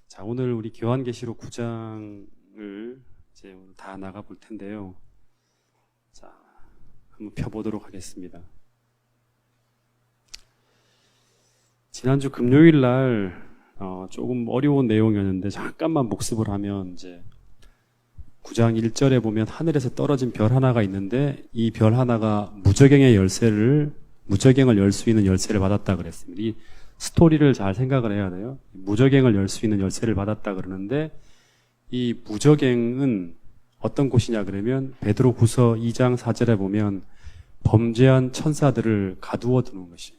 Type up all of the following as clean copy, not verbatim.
자, 오늘 우리 요한계시록 9장을 이제 오늘 다 나가 볼 텐데요. 자, 한번 펴보도록 하겠습니다. 지난주 금요일 날 조금 어려운 내용이었는데 잠깐만 복습을 하면 이제 9장 1절에 보면 하늘에서 떨어진 별 하나가 있는데 이 별 하나가 무저갱을 열 수 있는 열쇠를 받았다 그랬습니다. 이 스토리를 잘 생각을 해야 돼요. 무저갱을 열 수 있는 열쇠를 받았다 그러는데 이 무저갱은 어떤 곳이냐 그러면 베드로후서 2장 4절에 보면 범죄한 천사들을 가두어 두는 것이에요.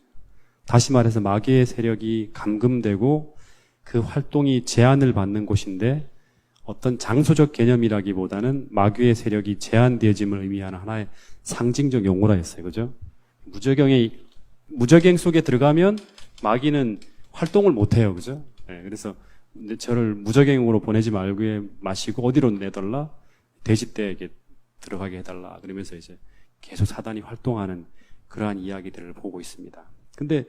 다시 말해서 마귀의 세력이 감금되고 그 활동이 제한을 받는 곳인데 어떤 장소적 개념이라기보다는 마귀의 세력이 제한되어짐을 의미하는 하나의 상징적 용어라 했어요. 그죠? 무저갱 속에 들어가면 마귀는 활동을 못해요. 그죠? 네, 그래서 저를 무저갱으로 보내지 마시고 어디로 내달라? 돼지떼에게 들어가게 해달라. 그러면서 이제 계속 사단이 활동하는 그러한 이야기들을 보고 있습니다. 근데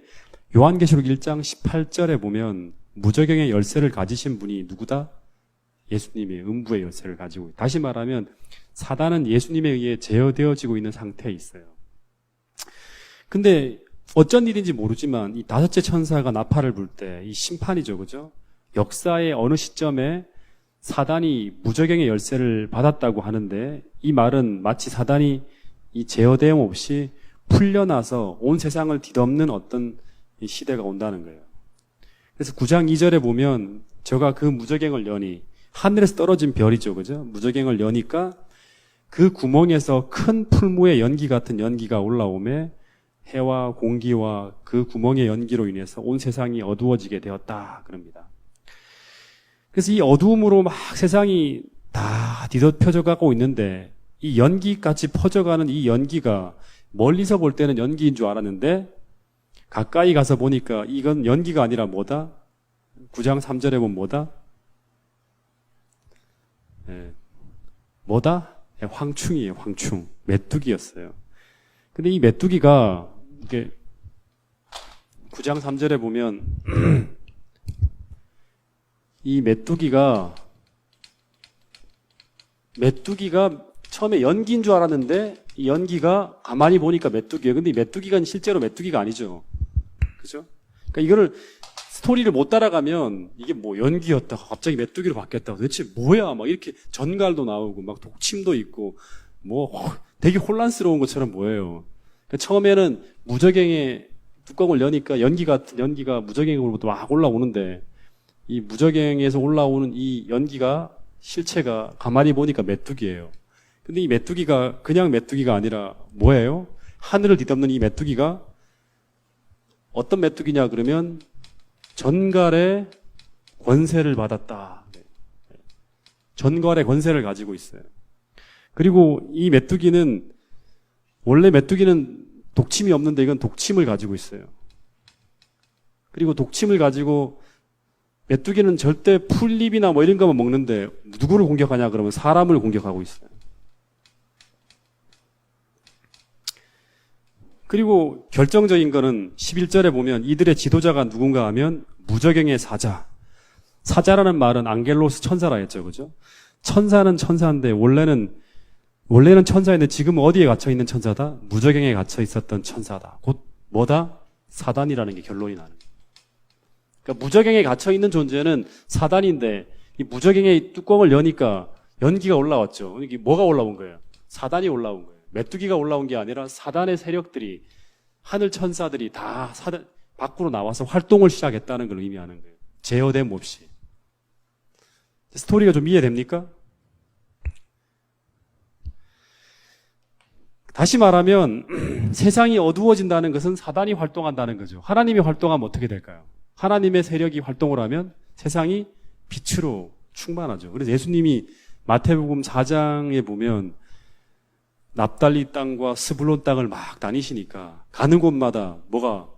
요한계시록 1장 18절에 보면 무저갱의 열쇠를 가지신 분이 누구다? 예수님의 음부의 열쇠를 가지고 있다. 다시 말하면 사단은 예수님에 의해 제어되어지고 있는 상태에 있어요. 근데 어쩐 일인지 모르지만 이 다섯째 천사가 나팔을 불 때 이 심판이죠. 그죠? 역사의 어느 시점에 사단이 무저갱의 열쇠를 받았다고 하는데 이 말은 마치 사단이 이 제어대응 없이 풀려나서 온 세상을 뒤덮는 어떤 시대가 온다는 거예요. 그래서 9장 2절에 보면 저가 그 무저갱을 여니 하늘에서 떨어진 별이죠. 그죠? 무저갱을 여니까 그 구멍에서 큰 풀무의 연기 같은 연기가 올라오매 해와 공기와 그 구멍의 연기로 인해서 온 세상이 어두워지게 되었다 그럽니다. 그래서 이 어두움으로 막 세상이 다 뒤덮여져 가고 있는데 이 연기까지 퍼져가는 이 연기가 멀리서 볼 때는 연기인 줄 알았는데 가까이 가서 보니까 이건 연기가 아니라 뭐다? 9장 3절에 보면 뭐다? 뭐다? 황충이에요. 황충. 메뚜기였어요. 근데 이 메뚜기가 이게 9장 3절에 보면 이 메뚜기가 처음에 연기인 줄 알았는데 이 연기가 가만히 보니까 메뚜기예요. 근데 이 메뚜기가 실제로 메뚜기가 아니죠. 그죠? 그러니까 이거를 스토리를 못 따라가면 이게 뭐 연기였다가 갑자기 메뚜기로 바뀌었다가 도대체 뭐야? 막 이렇게 전갈도 나오고 막 독침도 있고 뭐 되게 혼란스러운 것처럼 보여요. 그러니까 처음에는 무저갱의 뚜껑을 여니까 연기가 무저갱으로부터 막 올라오는데 이 무저갱에서 올라오는 이 연기가 실체가 가만히 보니까 메뚜기예요. 근데 이 메뚜기가 그냥 메뚜기가 아니라 뭐예요? 하늘을 뒤덮는 이 메뚜기가 어떤 메뚜기냐 그러면 전갈의 권세를 받았다. 전갈의 권세를 가지고 있어요. 그리고 이 메뚜기는 원래 메뚜기는 독침이 없는데 이건 독침을 가지고 있어요. 그리고 독침을 가지고 메뚜기는 절대 풀잎이나 뭐 이런 거만 먹는데 누구를 공격하냐 그러면 사람을 공격하고 있어요. 그리고 결정적인 거는 11절에 보면 이들의 지도자가 누군가 하면 무저갱의 사자. 사자라는 말은 앙겔로스 천사라 했죠. 그죠? 천사는 천사인데 원래는 천사인데 지금 어디에 갇혀 있는 천사다? 무저갱에 갇혀 있었던 천사다. 곧 뭐다? 사단이라는 게 결론이 나는 거예요. 그러니까 무저갱에 갇혀 있는 존재는 사단인데 이 무저갱의 뚜껑을 여니까 연기가 올라왔죠. 이게 뭐가 올라온 거예요? 사단이 올라온 거예요. 메뚜기가 올라온 게 아니라 사단의 세력들이 하늘 천사들이 다 사단 밖으로 나와서 활동을 시작했다는 걸 의미하는 거예요. 제어됨 없이. 스토리가 좀 이해됩니까? 다시 말하면 세상이 어두워진다는 것은 사단이 활동한다는 거죠. 하나님이 활동하면 어떻게 될까요? 하나님의 세력이 활동을 하면 세상이 빛으로 충만하죠. 그래서 예수님이 마태복음 4장에 보면 납달리 땅과 스불론 땅을 막 다니시니까 가는 곳마다 뭐가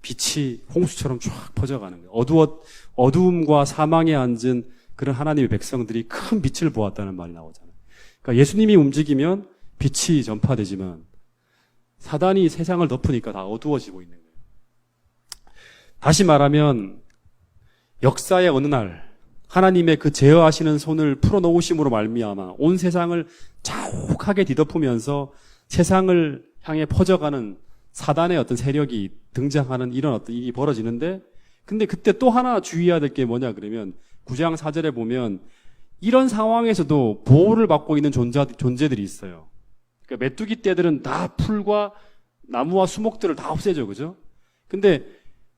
빛이 홍수처럼 쫙 퍼져가는 거예요. 어두움과 사망에 앉은 그런 하나님의 백성들이 큰 빛을 보았다는 말이 나오잖아요. 그러니까 예수님이 움직이면 빛이 전파되지만 사단이 세상을 덮으니까 다 어두워지고 있는 거예요. 다시 말하면 역사의 어느 날 하나님의 그 제어하시는 손을 풀어놓으심으로 말미암아 온 세상을 자욱하게 뒤덮으면서 세상을 향해 퍼져가는 사단의 어떤 세력이 등장하는 이런 어떤 일이 벌어지는데, 근데 그때 또 하나 주의해야 될 게 뭐냐 그러면 9장 4절에 보면 이런 상황에서도 보호를 받고 있는 존재들이 있어요. 그러니까 메뚜기 떼들은 다 풀과 나무와 수목들을 다 없애죠. 그죠? 근데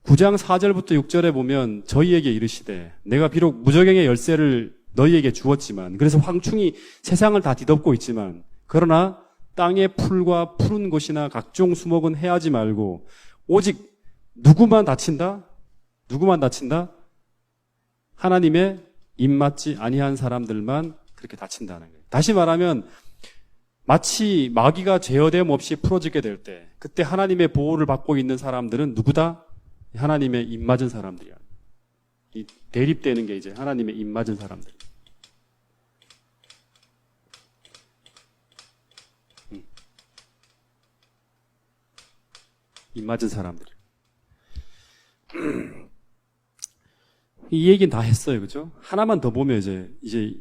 9장 4절부터 6절에 보면 저희에게 이르시되 내가 비록 무저갱의 열쇠를 너희에게 주었지만, 그래서 황충이 세상을 다 뒤덮고 있지만, 그러나 땅의 풀과 푸른 곳이나 각종 수목은 해하지 말고 오직 누구만 다친다? 누구만 다친다? 하나님의 입맞지 아니한 사람들만 그렇게 다친다는 거예요. 다시 말하면 마치 마귀가 제어됨 없이 풀어지게 될 때, 그때 하나님의 보호를 받고 있는 사람들은 누구다? 하나님의 입맞은 사람들이야. 이 대립되는 게 이제 하나님의 입맞은 사람들. 입맞은 사람들. 이 얘기는 다 했어요. 그죠? 하나만 더 보면 이제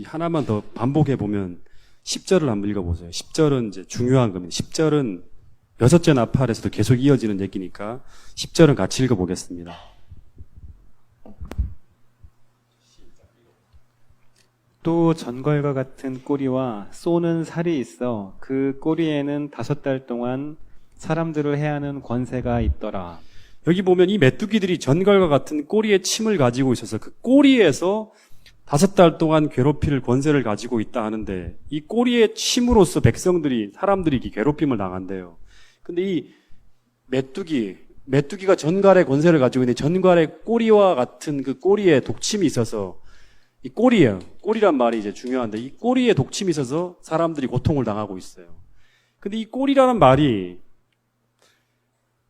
하나만 더 반복해 보면 10절을 한번 읽어보세요. 10절은 이제 중요한 겁니다. 10절은 여섯째 나팔에서도 계속 이어지는 얘기니까 10절은 같이 읽어보겠습니다. 또 전걸과 같은 꼬리와 쏘는 살이 있어 그 꼬리에는 5달 동안 사람들을 해하는 권세가 있더라. 여기 보면 이 메뚜기들이 전갈과 같은 꼬리에 침을 가지고 있어서 그 꼬리에서 5달 동안 괴롭힐 권세를 가지고 있다 하는데, 이 꼬리에 침으로써 사람들이 괴롭힘을 당한대요. 근데 이 메뚜기가 전갈의 권세를 가지고 있는데, 전갈의 꼬리와 같은 그 꼬리에 독침이 있어서, 이 꼬리란 말이 이제 중요한데, 이 꼬리에 독침이 있어서 사람들이 고통을 당하고 있어요. 근데 이 꼬리라는 말이,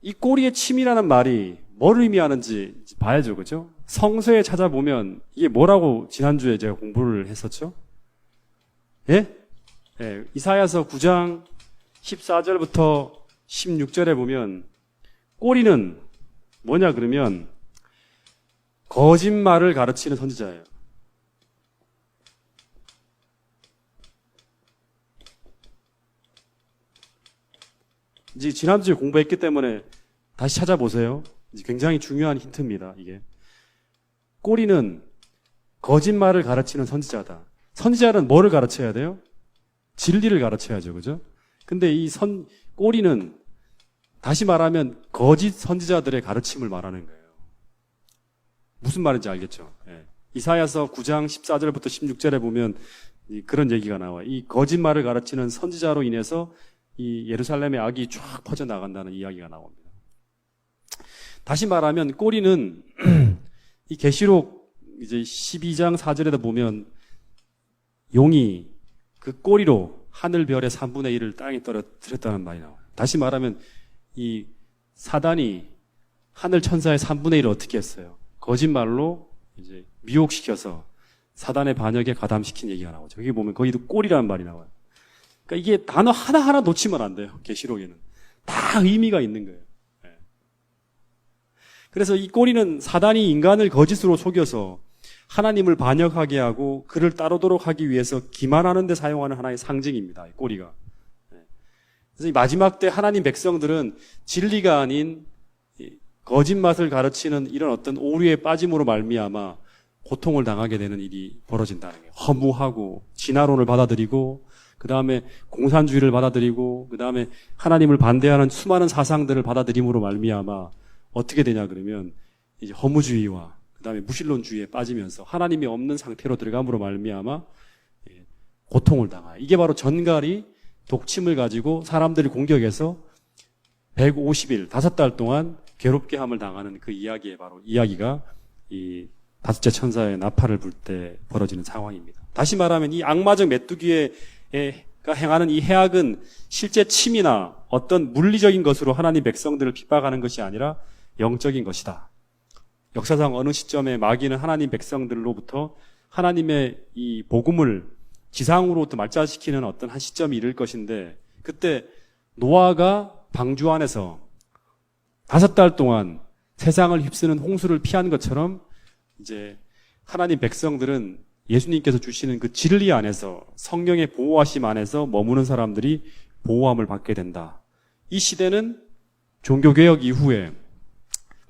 이 꼬리에 침이라는 말이 뭘 의미하는지 봐야죠. 그죠? 성서에 찾아보면 이게 뭐라고 지난주에 제가 공부를 했었죠? 예? 예, 이사야서 9장 14절부터 16절에 보면 꼬리는 뭐냐 그러면 거짓말을 가르치는 선지자예요. 이제 지난주에 공부했기 때문에 다시 찾아보세요. 이제 굉장히 중요한 힌트입니다, 이게. 꼬리는 거짓말을 가르치는 선지자다. 선지자는 뭐를 가르쳐야 돼요? 진리를 가르쳐야죠, 그죠? 근데 이 꼬리는 다시 말하면 거짓 선지자들의 가르침을 말하는 거예요. 무슨 말인지 알겠죠? 예. 이사야서 9장 14절부터 16절에 보면 그런 얘기가 나와요. 이 거짓말을 가르치는 선지자로 인해서 이 예루살렘의 악이 쫙 퍼져나간다는 이야기가 나옵니다. 다시 말하면 꼬리는 이 계시록 이제 12장 4절에도 보면 용이 그 꼬리로 하늘별의 3분의 1을 땅에 떨어뜨렸다는 말이 나와요. 다시 말하면 이 사단이 하늘 천사의 3분의 1을 어떻게 했어요? 거짓말로 이제 미혹시켜서 사단의 반역에 가담시킨 얘기가 나오죠. 여기 보면 거기도 꼬리라는 말이 나와요. 그러니까 이게 단어 하나하나 놓치면 안 돼요. 계시록에는 다 의미가 있는 거예요. 네. 그래서 이 꼬리는 사단이 인간을 거짓으로 속여서 하나님을 반역하게 하고 그를 따르도록 하기 위해서 기만하는 데 사용하는 하나의 상징입니다. 이 꼬리가. 네. 그래서 이 마지막 때 하나님 백성들은 진리가 아닌 거짓말을 가르치는 이런 어떤 오류에 빠짐으로 말미암아 고통을 당하게 되는 일이 벌어진다는 거예요. 허무하고 진화론을 받아들이고 그 다음에 공산주의를 받아들이고 그 다음에 하나님을 반대하는 수많은 사상들을 받아들임으로 말미암아 어떻게 되냐 그러면 이제 허무주의와 그 다음에 무신론주의에 빠지면서 하나님이 없는 상태로 들어감으로 말미암아 고통을 당해요. 이게 바로 전갈이 독침을 가지고 사람들을 공격해서 150일, 5달 동안 괴롭게 함을 당하는 그 이야기에 바로 이야기가 이 5째 천사의 나팔을 불 때 벌어지는 상황입니다. 다시 말하면 이 악마적 메뚜기가 행하는 이 해악은 실제 침이나 어떤 물리적인 것으로 하나님 백성들을 핍박하는 것이 아니라 영적인 것이다. 역사상 어느 시점에 마귀는 하나님 백성들로부터 하나님의 이 복음을 지상으로부터 말자시키는 어떤 한 시점이 이를 것인데, 그때 노아가 방주 안에서 5달 동안 세상을 휩쓰는 홍수를 피한 것처럼 이제 하나님 백성들은 예수님께서 주시는 그 진리 안에서 성령의 보호하심 안에서 머무는 사람들이 보호함을 받게 된다. 이 시대는 종교개혁 이후에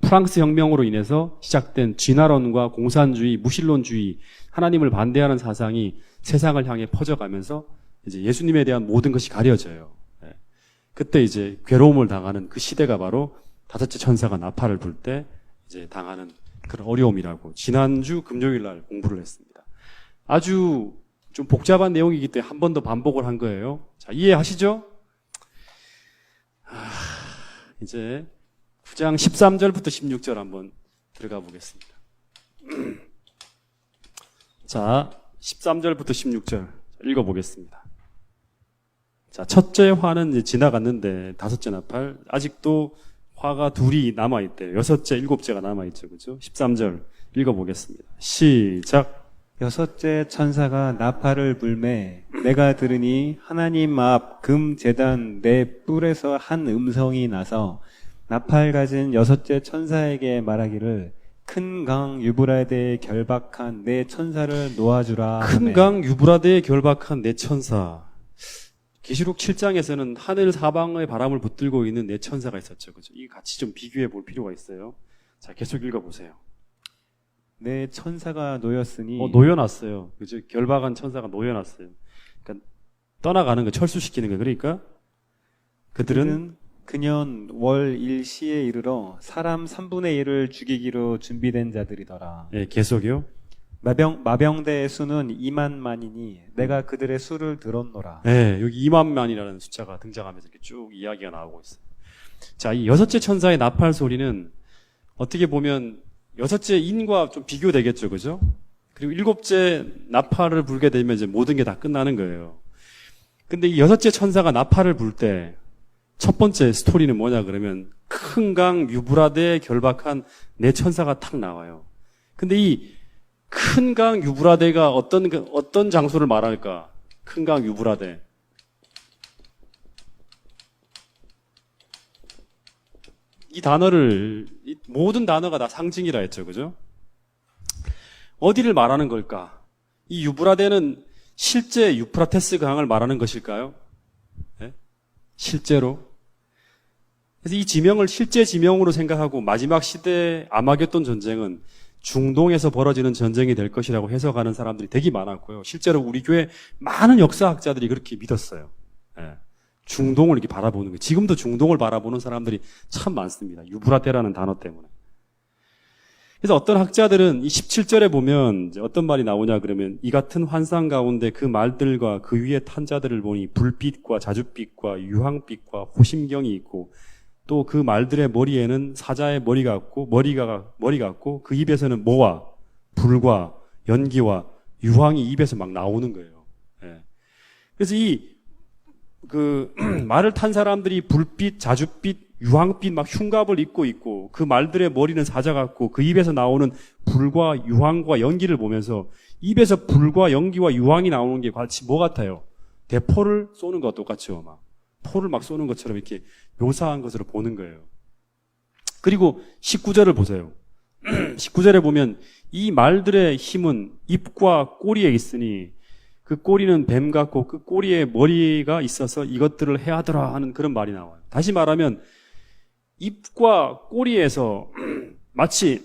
프랑스 혁명으로 인해서 시작된 진화론과 공산주의, 무신론주의, 하나님을 반대하는 사상이 세상을 향해 퍼져가면서 이제 예수님에 대한 모든 것이 가려져요. 그때 이제 괴로움을 당하는 그 시대가 바로 다섯째 천사가 나팔을 불 때 이제 당하는 그런 어려움이라고 지난주 금요일 날 공부를 했습니다. 아주 좀 복잡한 내용이기 때문에 한 번 더 반복을 한 거예요. 자, 이해하시죠? 이제 9장 13절부터 16절 한번 들어가 보겠습니다. 자, 13절부터 16절 읽어보겠습니다. 자, 첫째 화는 이제 지나갔는데 다섯째 나팔 아직도 화가 둘이 남아있대요. 여섯째, 일곱째가 남아있죠. 그죠? 13절 읽어보겠습니다. 시작. 여섯째 천사가 나팔을 불매 내가 들으니 하나님 앞 금 제단 내 뿔에서 한 음성이 나서 나팔 가진 여섯째 천사에게 말하기를 큰 강 유브라데에 결박한 내 천사를 놓아주라 하매. 큰 강 유브라데에 결박한 내 천사. 계시록 7장에서는 하늘 사방의 바람을 붙들고 있는 네 천사가 있었죠. 그죠? 이 같이 좀 비교해 볼 필요가 있어요. 자, 계속 읽어보세요. 내 천사가 놓였으니. 놓여놨어요. 그죠? 결박한 천사가 놓여놨어요. 그러니까 떠나가는 거, 철수시키는 거. 그러니까 그들은 그년 월 일시에 이르러 사람 3분의 1을 죽이기로 준비된 자들이더라. 예, 계속요. 마병대의 수는 2만만이니 내가 그들의 수를 들었노라. 네, 여기 2만만이라는 숫자가 등장하면서 이렇게 쭉 이야기가 나오고 있어요. 자, 이 여섯째 천사의 나팔 소리는 어떻게 보면 여섯째 인과 좀 비교되겠죠, 그죠? 그리고 일곱째 나팔을 불게 되면 이제 모든 게 다 끝나는 거예요. 근데 이 여섯째 천사가 나팔을 불 때 첫 번째 스토리는 뭐냐 그러면 큰 강 유브라데에 결박한 네 천사가 탁 나와요. 근데 이 큰 강 유브라데가 어떤 장소를 말할까? 큰 강 유브라데. 이 모든 단어가 다 상징이라 했죠. 그죠? 어디를 말하는 걸까? 이 유브라데는 실제 유프라테스 강을 말하는 것일까요? 네? 실제로? 그래서 이 지명을 실제 지명으로 생각하고 마지막 시대 아마겟돈 전쟁은 중동에서 벌어지는 전쟁이 될 것이라고 해석하는 사람들이 되게 많았고요. 실제로 우리 교회 많은 역사학자들이 그렇게 믿었어요. 예. 중동을 이렇게 바라보는 거예요. 지금도 중동을 바라보는 사람들이 참 많습니다. 유브라데라는 단어 때문에. 그래서 어떤 학자들은 이 17절에 보면 이제 어떤 말이 나오냐 그러면 이 같은 환상 가운데 그 말들과 그 위에 탄 자들을 보니 불빛과 자줏빛과 유황빛과 호심경이 있고 또 그 말들의 머리에는 사자의 머리가 있고 그 입에서는 모와 불과 연기와 유황이 입에서 막 나오는 거예요. 예. 그래서 말을 탄 사람들이 불빛, 자줏빛, 유황빛 막 흉갑을 입고 있고 그 말들의 머리는 사자 같고 그 입에서 나오는 불과 유황과 연기를 보면서 입에서 불과 연기와 유황이 나오는 게 같이 뭐 같아요? 대포를 쏘는 것과 똑같죠. 막 포를 막 쏘는 것처럼 이렇게 묘사한 것으로 보는 거예요. 그리고 19절을 보세요. 19절에 보면 이 말들의 힘은 입과 꼬리에 있으니 그 꼬리는 뱀 같고 그 꼬리에 머리가 있어서 이것들을 해하더라 하는 그런 말이 나와요. 다시 말하면 입과 꼬리에서 마치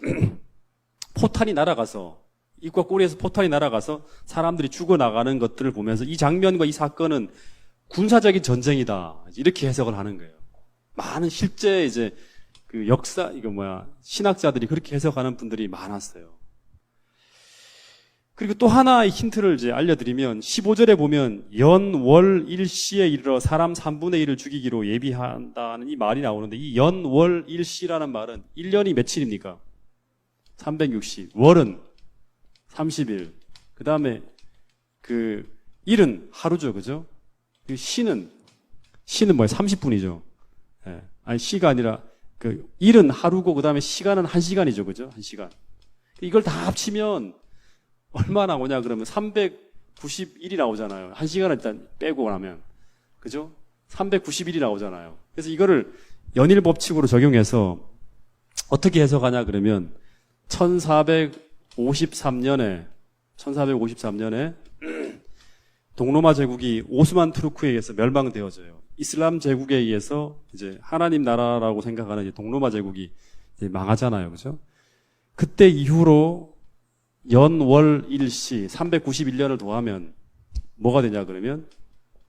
입과 꼬리에서 포탄이 날아가서 사람들이 죽어나가는 것들을 보면서 이 장면과 이 사건은 군사적인 전쟁이다. 이렇게 해석을 하는 거예요. 많은 실제 이제 그 신학자들이 그렇게 해석하는 분들이 많았어요. 그리고 또 하나의 힌트를 이제 알려드리면 15절에 보면 연, 월, 일시에 이르러 사람 3분의 1을 죽이기로 예비한다는 이 말이 나오는데 이 연, 월, 일시라는 말은 1년이 며칠입니까? 360. 월은 30일. 그 다음에 일은 하루죠. 그죠? 시는 뭐예요? 30분이죠. 예. 아니, 시가 아니라, 일은 하루고, 그 다음에 시간은 1시간이죠. 그죠? 1시간. 이걸 다 합치면, 얼마 나오냐, 그러면 391이 나오잖아요. 1시간을 일단 빼고 나면. 그죠? 391이 나오잖아요. 그래서 이거를 연일 법칙으로 적용해서, 어떻게 해석하냐, 그러면, 1453년에 동로마 제국이 오스만 투르크에 의해서 멸망되어져요. 이슬람 제국에 의해서 이제 하나님 나라라고 생각하는 이제 동로마 제국이 이제 망하잖아요. 그죠? 그때 이후로 연월 일시 391년을 더하면 뭐가 되냐 그러면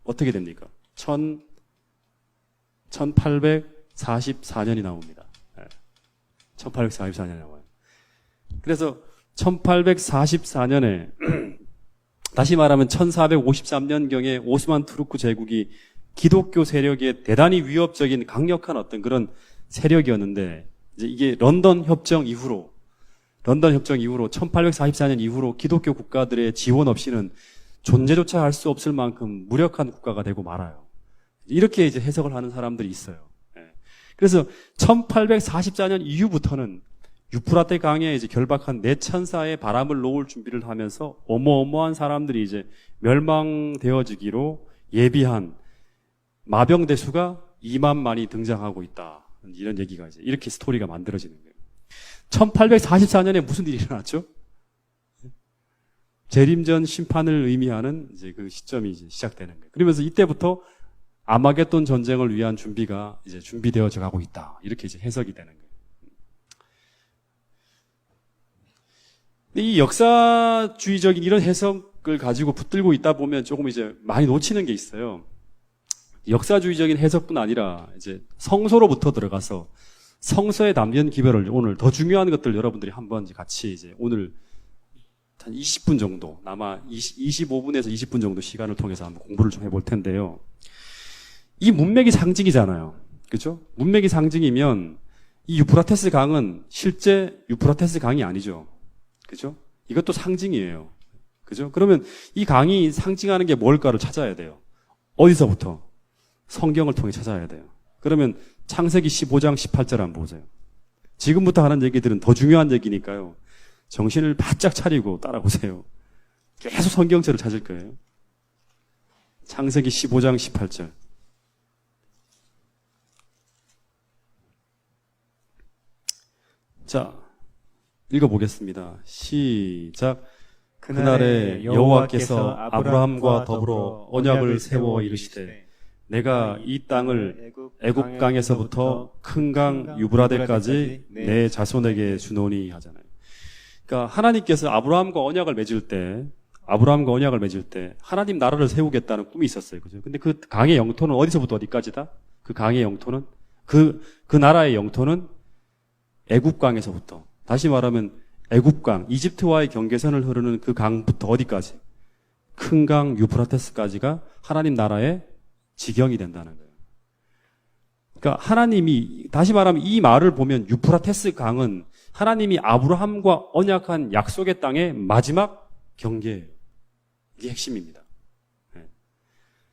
어떻게 됩니까? 1844년이 나옵니다. 1844년이 나와요. 그래서 1844년에 다시 말하면 1453년경에 오스만 투르크 제국이 기독교 세력에 대단히 위협적인 강력한 어떤 그런 세력이었는데 이제 이게 런던 협정 이후로 1844년 이후로 기독교 국가들의 지원 없이는 존재조차 할 수 없을 만큼 무력한 국가가 되고 말아요. 이렇게 이제 해석을 하는 사람들이 있어요. 그래서 1844년 이후부터는 유프라테 강에 이제 결박한 네 천사의 바람을 놓을 준비를 하면서 어마어마한 사람들이 이제 멸망되어지기로 예비한 마병대수가 2만만이 등장하고 있다. 이런 얘기가 이제 이렇게 스토리가 만들어지는 거예요. 1844년에 무슨 일이 일어났죠? 재림전 심판을 의미하는 이제 그 시점이 이제 시작되는 거예요. 그러면서 이때부터 아마겟돈 전쟁을 위한 준비가 이제 준비되어져 가고 있다. 이렇게 이제 해석이 되는 거예요. 근데 이 역사주의적인 이런 해석을 가지고 붙들고 있다 보면 조금 이제 많이 놓치는 게 있어요. 역사주의적인 해석뿐 아니라 이제 성서로부터 들어가서 성서에 담긴 기별을 오늘 더 중요한 것들 여러분들이 한번 같이 이제 오늘 한 20분 정도, 아마 25분에서 20분 정도 시간을 통해서 한번 공부를 좀 해볼 텐데요. 이 문맥이 상징이잖아요. 그죠? 문맥이 상징이면 이 유프라테스 강은 실제 유프라테스 강이 아니죠. 그죠? 이것도 상징이에요. 그죠? 그러면 이 강이 상징하는 게 뭘까를 찾아야 돼요. 어디서부터? 성경을 통해 찾아야 돼요. 그러면 창세기 15장 18절 한번 보세요. 지금부터 하는 얘기들은 더 중요한 얘기니까요. 정신을 바짝 차리고 따라오세요. 계속 성경책을 찾을 거예요. 창세기 15장 18절. 자, 읽어보겠습니다. 시작. 그날에 여호와께서 아브라함과 더불어 언약을 세워 이르시되 내가 이 땅을 애굽 강에서부터 큰 강 유브라데까지 내 자손에게 주노니 하잖아요. 그러니까 하나님께서 아브라함과 언약을 맺을 때 하나님 나라를 세우겠다는 꿈이 있었어요. 그죠? 근데 그 강의 영토는 어디서부터 어디까지다? 그 강의 영토는 그 나라의 영토는 애굽 강에서부터, 다시 말하면 애굽 강, 이집트와의 경계선을 흐르는 그 강부터 어디까지? 큰 강 유프라테스까지가 하나님 나라의 지경이 된다는 거예요. 그러니까 하나님이, 다시 말하면 이 말을 보면 유프라테스 강은 하나님이 아브라함과 언약한 약속의 땅의 마지막 경계예요. 이게 핵심입니다.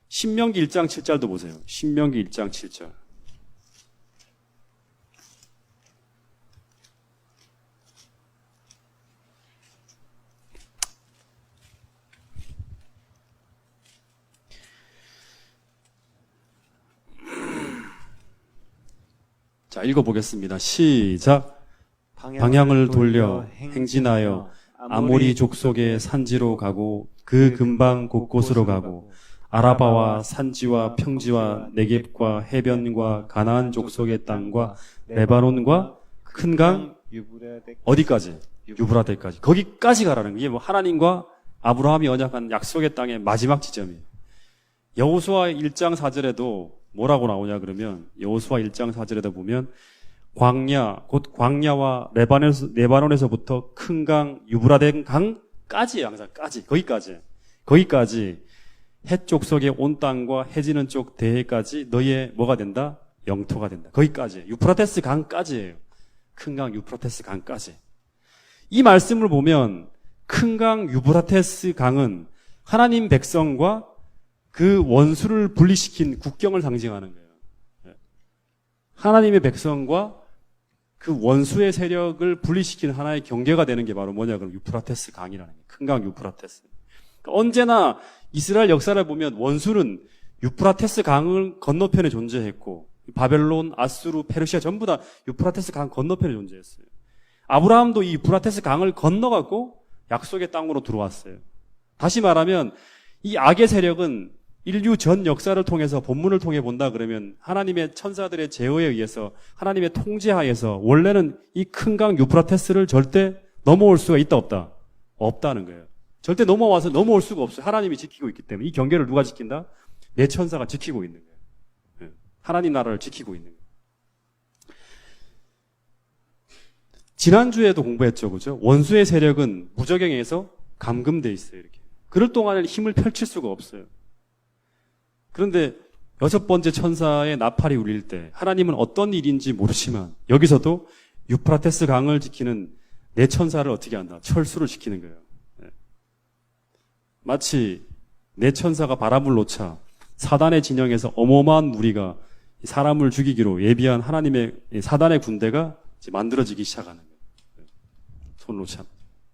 신명기 1장 7절도 보세요. 신명기 1장 7절. 자, 읽어보겠습니다. 시작. 방향을 돌려 행진하여 아모리 족속의 산지로 가고 그 근방 곳곳으로 가고 아라바와 산지와 평지와 네겝과 해변과 가나안 족속의 땅과 레바논과 큰 강 어디까지? 유브라데까지. 거기까지 가라는 거예요. 이게 뭐 하나님과 아브라함이 언약한 약속의 땅의 마지막 지점이에요. 여호수아 1장 4절에도 뭐라고 나오냐 그러면 여호수아 1장 4절에도 보면 광야, 곧 광야와 레바논에서부터 큰 강 유브라데 강까지예요. 항상 거기까지 해쪽 속의 온 땅과 해지는 쪽 대해까지 너희의 뭐가 된다? 영토가 된다. 거기까지. 유프라테스 강까지예요. 큰 강 유프라테스 강까지. 이 말씀을 보면 큰 강 유브라테스 강은 하나님 백성과 그 원수를 분리시킨 국경을 상징하는 거예요. 하나님의 백성과 그 원수의 세력을 분리시키는 하나의 경계가 되는 게 바로 뭐냐 그러면 유프라테스 강이라는 거예요. 큰 강 유프라테스. 그러니까 언제나 이스라엘 역사를 보면 원수는 유프라테스 강을 건너편에 존재했고 바벨론, 아수르, 페르시아 전부 다 유프라테스 강 건너편에 존재했어요. 아브라함도 이 유프라테스 강을 건너갖고 약속의 땅으로 들어왔어요. 다시 말하면 이 악의 세력은 인류 전 역사를 통해서 본문을 통해 본다 그러면 하나님의 천사들의 제어에 의해서 하나님의 통제하에서 원래는 이 큰 강 유프라테스를 절대 넘어올 수가 있다 없다? 없다는 거예요. 절대 넘어올 수가 없어요. 하나님이 지키고 있기 때문에. 이 경계를 누가 지킨다? 내 천사가 지키고 있는 거예요. 하나님 나라를 지키고 있는 거예요. 지난주에도 공부했죠. 그죠? 원수의 세력은 무적행에서 감금돼 있어요. 이렇게. 그럴 동안에는 힘을 펼칠 수가 없어요. 그런데 6번째 천사의 나팔이 울릴 때 하나님은 어떤 일인지 모르지만 여기서도 유프라테스 강을 지키는 내 천사를 어떻게 한다? 철수를 시키는 거예요. 마치 내 천사가 바람을 놓자 사단의 진영에서 어마어마한 무리가 사람을 죽이기로 예비한 하나님의 사단의 군대가 이제 만들어지기 시작하는 거예요. 손을 놓자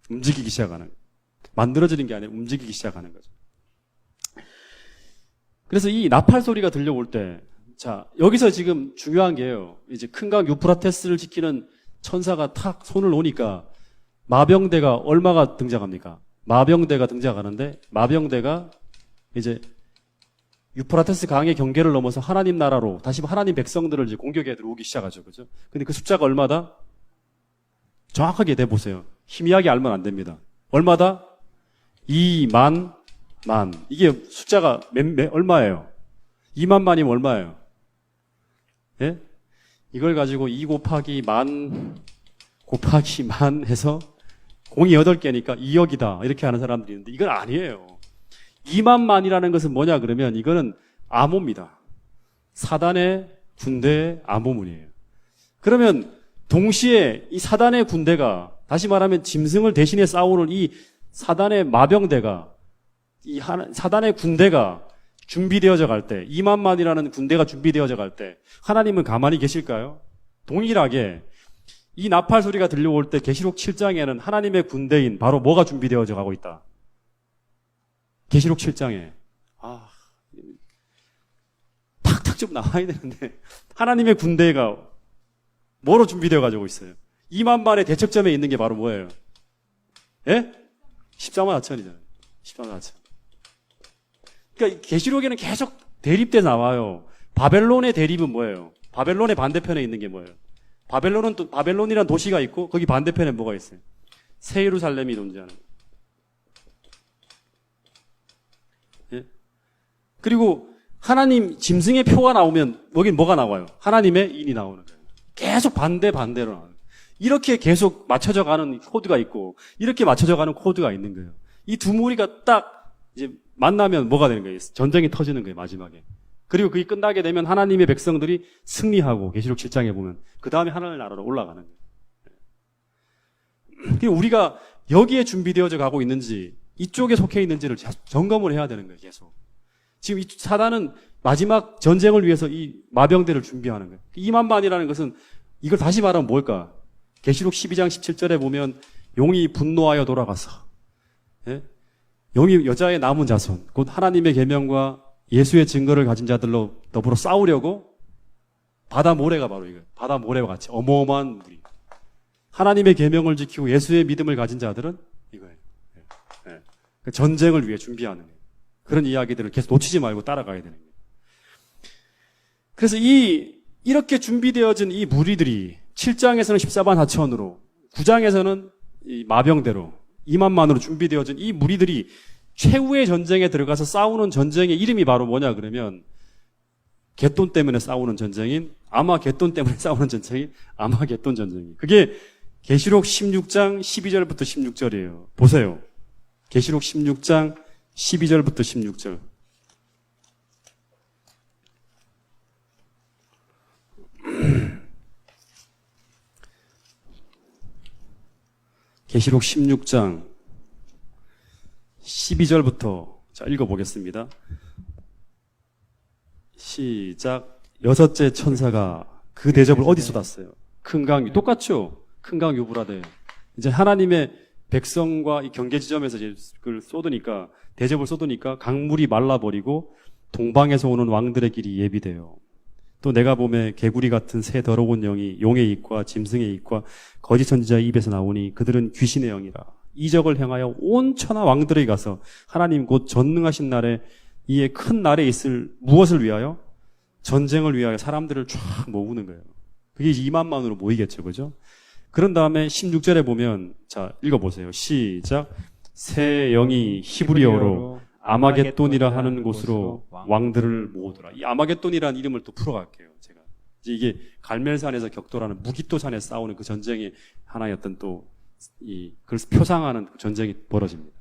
움직이기 시작하는 거예요. 만들어지는 게 아니라 움직이기 시작하는 거죠. 그래서 이 나팔 소리가 들려올 때, 자, 여기서 지금 중요한 게요. 이제 큰 강 유프라테스를 지키는 천사가 탁 손을 놓으니까 마병대가 얼마가 등장합니까? 마병대가 등장하는데, 마병대가 이제 유프라테스 강의 경계를 넘어서 하나님 나라로, 다시 하나님 백성들을 이제 공격해 들어오기 시작하죠. 그죠? 근데 그 숫자가 얼마다? 정확하게 대보세요. 희미하게 알면 안 됩니다. 얼마다? 2만 만. 이게 숫자가 얼마예요? 2만만이면 얼마예요? 예? 이걸 가지고 2 곱하기 만 곱하기 만 해서 공이 8개니까 2억이다. 이렇게 하는 사람들이 있는데 이건 아니에요. 2만만이라는 것은 뭐냐 그러면 이거는 암호입니다. 사단의 군대의 암호문이에요. 그러면 동시에 이 사단의 군대가 다시 말하면 짐승을 대신해 싸우는 이 사단의 마병대가 이 사단의 군대가 준비되어져 갈 때, 2만만이라는 군대가 준비되어져 갈 때, 하나님은 가만히 계실까요? 동일하게 이 나팔 소리가 들려올 때 계시록 7장에는 하나님의 군대인 바로 뭐가 준비되어져 가고 있다? 계시록 7장에 탁탁 좀 나와야 되는데 하나님의 군대가 뭐로 준비되어 가지고 있어요? 2만만의 대척점에 있는 게 바로 뭐예요? 예? 14만 4천이잖아요. 14만 4천. 그러니까 계시록에는 계속 대립돼 나와요. 바벨론의 대립은 뭐예요? 바벨론의 반대편에 있는 게 뭐예요? 바벨론은 또 바벨론이라는 도시가 있고 거기 반대편에 뭐가 있어요? 새 예루살렘이 존재하는 거예요. 예? 그리고 하나님 짐승의 표가 나오면 여긴 뭐가 나와요? 하나님의 인이 나오는 거예요. 계속 반대로 나와요. 이렇게 계속 맞춰져 가는 코드가 있고 이렇게 맞춰져 가는 코드가 있는 거예요. 이 두 무리가 딱 이제 만나면 뭐가 되는 거예요? 전쟁이 터지는 거예요, 마지막에. 그리고 그게 끝나게 되면 하나님의 백성들이 승리하고 계시록 7장에 보면 그 다음에 하나님 나라로 올라가는 거예요. 우리가 여기에 준비되어져 가고 있는지 이쪽에 속해 있는지를 점검을 해야 되는 거예요, 계속. 지금 이 사단은 마지막 전쟁을 위해서 이 마병대를 준비하는 거예요. 2만만이라는 것은 이걸 다시 말하면 뭘까? 계시록 12장 17절에 보면 용이 분노하여 돌아가서 예? 용이 여자의 남은 자손 곧 하나님의 계명과 예수의 증거를 가진 자들로 더불어 싸우려고 바다 모래가 바로 이거예요. 바다 모래와 같이 어마어마한 무리. 하나님의 계명을 지키고 예수의 믿음을 가진 자들은 이거예요. 예. 예. 전쟁을 위해 준비하는 거예요. 그런 이야기들을 계속 놓치지 말고 따라가야 되는 거예요. 그래서 이렇게 준비되어진 이 무리들이 7장에서는 14만 4천으로 9장에서는 이 마병대로 2만만으로 준비되어진 이 무리들이 최후의 전쟁에 들어가서 싸우는 전쟁의 이름이 바로 뭐냐 그러면 겟돈 때문에 싸우는 전쟁인 아마겟돈 때문에 싸우는 전쟁인 아마겟돈 전쟁이. 그게 계시록 16장 12절부터 16절이에요. 보세요. 계시록 16장 12절부터 16절. 계시록 16장 12절부터 자 읽어보겠습니다. 시작. 여섯째 천사가 그 대접을 어디 쏟았어요? 큰 강, 똑같죠? 큰 강 유브라데. 이제 하나님의 백성과 이 경계 지점에서 이제 그걸 쏟으니까, 대접을 쏟으니까 강물이 말라버리고 동방에서 오는 왕들의 길이 예비돼요. 또 내가 봄에 개구리 같은 새 더러운 영이 용의 입과 짐승의 입과 거짓 선지자의 입에서 나오니 그들은 귀신의 영이라. 이적을 행하여 온 천하 왕들에게 가서 하나님 곧 전능하신 날에 이에 큰 날에 있을 무엇을 위하여? 전쟁을 위하여 사람들을 쫙 모으는 거예요. 그게 이제 2만만으로 모이겠죠. 그죠? 그런 다음에 16절에 보면 자 읽어보세요. 시작. 새 영이 히브리어로 아마겟돈이라 하는 곳으로 왕들을 모으더라. 이 아마겟돈이라는 이름을 또 풀어갈게요. 제가 이제 이게 갈멜산에서 격돌하는 무기토 산에서 싸우는 그 전쟁의 하나의 어떤 또 그걸 표상하는 그 전쟁이 벌어집니다.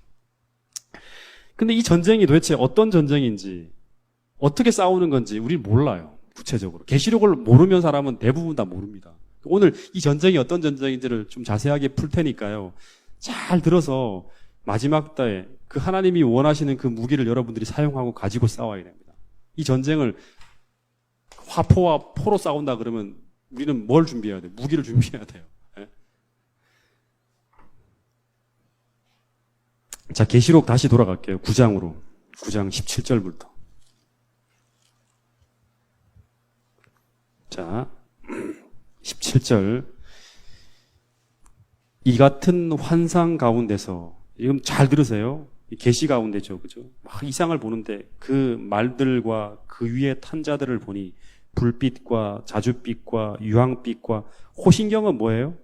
근데 이 전쟁이 도대체 어떤 전쟁인지 어떻게 싸우는 건지 우리는 몰라요. 구체적으로 계시록을 모르면 사람은 대부분 다 모릅니다. 오늘 이 전쟁이 어떤 전쟁인지를 좀 자세하게 풀 테니까요. 잘 들어서 마지막 때에 그 하나님이 원하시는 그 무기를 여러분들이 사용하고 가지고 싸워야 됩니다. 이 전쟁을 화포와 포로 싸운다 그러면 우리는 뭘 준비해야 돼요? 무기를 준비해야 돼요. 네? 자, 계시록 다시 돌아갈게요. 9장으로. 9장 17절부터. 자, 17절. 이 같은 환상 가운데서, 이건 잘 들으세요. 계시 가운데죠. 그죠? 막 이상을 보는데 그 말들과 그 위에 탄 자들을 보니 불빛과 자줏빛과 유황빛과 호신경은 뭐예요?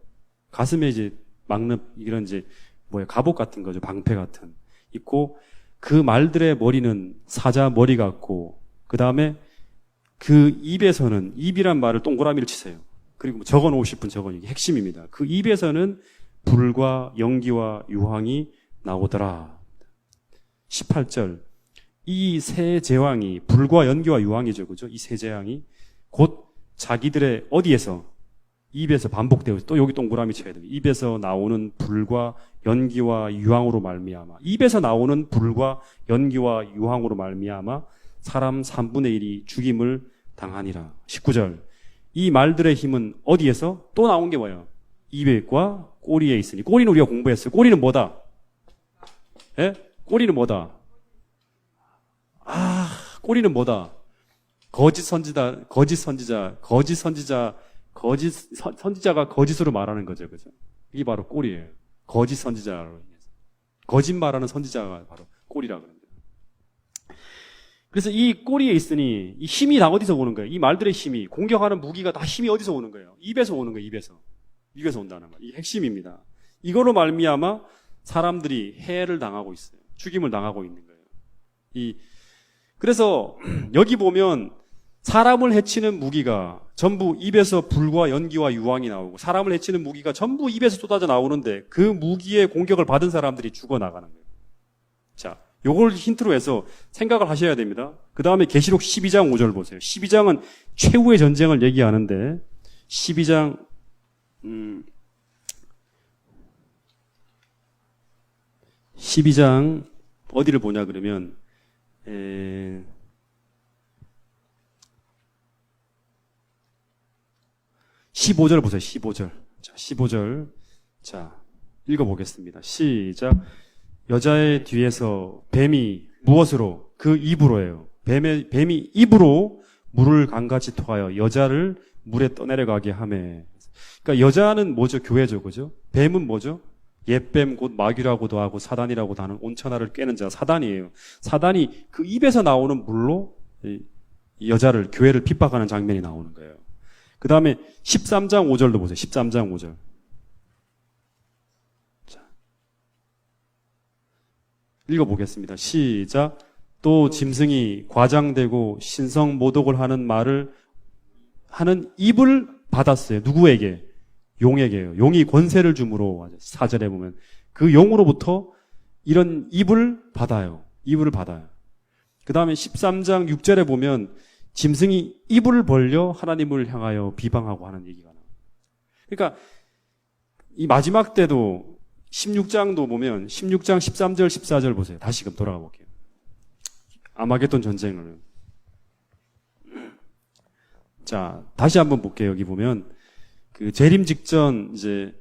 가슴에 이제 막는 이런 이제 뭐예요? 갑옷 같은 거죠. 방패 같은. 있고 그 말들의 머리는 사자 머리 같고 그 다음에 그 입에서는 입이란 말을 동그라미를 치세요. 그리고 적어 놓으실 분 적어 이게 핵심입니다. 그 입에서는 불과 연기와 유황이 나오더라. 18절. 이 세 제왕이 불과 연기와 유황이죠. 그죠? 이 세 제왕이 곧 자기들의 어디에서 입에서 반복되고 또 여기 동그라미 쳐야 돼요. 입에서 나오는 불과 연기와 유황으로 말미암아 입에서 나오는 불과 연기와 유황으로 말미암아 사람 3분의 1이 죽임을 당하니라. 19절. 이 말들의 힘은 어디에서? 또 나온 게 뭐예요? 입과 꼬리에 있으니. 꼬리는 우리가 공부했어요. 꼬리는 뭐다? 예? 꼬리는 뭐다? 꼬리는 뭐다? 거짓 선지자가 거짓으로 말하는 거죠. 그죠? 이게 바로 꼬리예요. 거짓 선지자로 인해서. 거짓말하는 선지자가 바로 꼬리라고 합니다. 그래서 이 꼬리에 있으니 이 힘이 다 어디서 오는 거예요? 이 말들의 힘이, 공격하는 무기가 다 힘이 어디서 오는 거예요? 입에서 오는 거예요. 입에서 온다는 거예요. 이게 핵심입니다. 이거로 말미암아 사람들이 해를 당하고 있어요. 죽임을 당하고 있는 거예요. 그래서 여기 보면 사람을 해치는 무기가 전부 입에서 불과 연기와 유황이 나오고 사람을 해치는 무기가 전부 입에서 쏟아져 나오는데 그 무기의 공격을 받은 사람들이 죽어나가는 거예요. 자, 요걸 힌트로 해서 생각을 하셔야 됩니다. 그 다음에 계시록 12장 5절 보세요. 12장은 최후의 전쟁을 얘기하는데 12장 12장 어디를 보냐 그러면 15절 보세요. 15절. 자, 15절. 자, 읽어보겠습니다. 시작. 여자의 뒤에서 뱀이 무엇으로? 그 입으로예요. 뱀이 입으로 물을 강같이 토하여 여자를 물에 떠내려가게 하매. 그러니까 여자는 뭐죠? 교회죠. 그죠? 뱀은 뭐죠? 옛뱀 곧 마귀라고도 하고 사단이라고도 하는 온천하를 꿰는 자 사단이에요. 사단이 그 입에서 나오는 물로 이 여자를 교회를 핍박하는 장면이 나오는 거예요. 그 다음에 13장 5절도 보세요. 13장 5절. 자, 읽어보겠습니다. 시작. 또 짐승이 과장되고 신성 모독을 하는 말을 하는 입을 받았어요. 누구에게? 용에게요. 용이 권세를 주므로 4절에 보면 그 용으로부터 이런 입을 받아요. 입을 받아요. 그 다음에 13장 6절에 보면 짐승이 입을 벌려 하나님을 향하여 비방하고 하는 얘기가 나와요. 그러니까 이 마지막 때도 16장도 보면 16장 13절 14절 보세요. 다시금 돌아가 볼게요. 아마겟돈 전쟁을. 자, 다시 한번 볼게요. 여기 보면 그 재림 직전 이제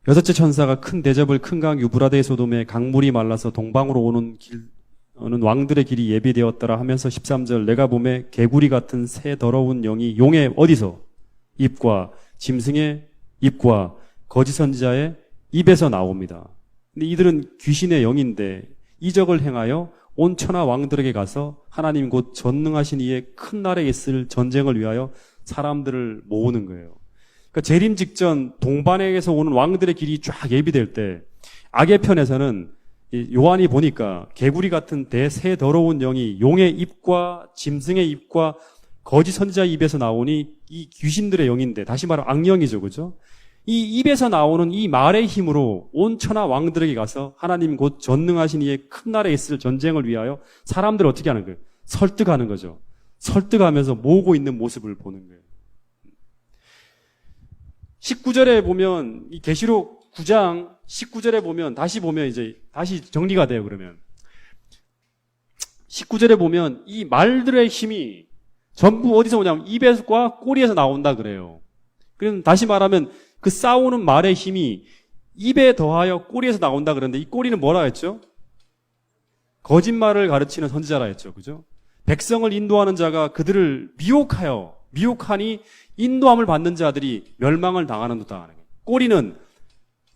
여섯째 천사가 큰 대접을 큰 강 유브라데 소돔에 강물이 말라서 동방으로 오는 길 왕들의 길이 예비되었더라 하면서 13절 내가 봄에 개구리 같은 새 더러운 영이 용의 어디서? 입과 짐승의 입과 거짓 선지자의 입에서 나옵니다. 근데 이들은 귀신의 영인데 이적을 행하여 온 천하 왕들에게 가서 하나님 곧 전능하신 이의 큰 날에 있을 전쟁을 위하여 사람들을 모으는 거예요. 그러니까 재림 직전 동반에게서 오는 왕들의 길이 쫙 예비될 때 악의 편에서는 요한이 보니까 개구리 같은 대새 더러운 영이 용의 입과 짐승의 입과 거짓 선지자의 입에서 나오니 이 귀신들의 영인데 다시 말하면 악령이죠. 그죠? 이 입에서 나오는 이 말의 힘으로 온 천하 왕들에게 가서 하나님 곧 전능하신 이의 큰 날에 있을 전쟁을 위하여 사람들을 어떻게 하는 거예요? 설득하는 거죠. 설득하면서 모으고 있는 모습을 보는 거예요. 19절에 보면 이 계시록 9장 19절에 보면 다시 정리가 돼요. 그러면 19절에 보면 이 말들의 힘이 전부 어디서 오냐면 입에서과 꼬리에서 나온다 그래요. 그럼 다시 말하면 그 싸우는 말의 힘이 입에 더하여 꼬리에서 나온다 그러는데 이 꼬리는 뭐라 했죠? 거짓말을 가르치는 선지자라 했죠. 그죠? 백성을 인도하는 자가 그들을 미혹하니 인도함을 받는 자들이 멸망을 당하는 듯다 하는 거예요. 꼬리는